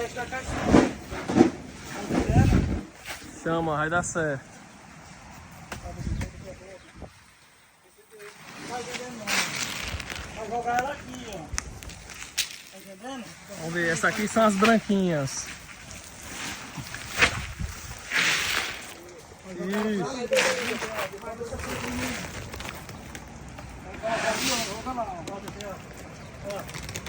resto da caixinha. Tá entendendo? Chama, vai dar certo. Não tá entendendo não. Vai jogar ela aqui, ó. Tá entendendo? Vamos ver, essa aqui são as branquinhas. Isso. Vai jogar lá, ó. Bota aqui, ó. Ó.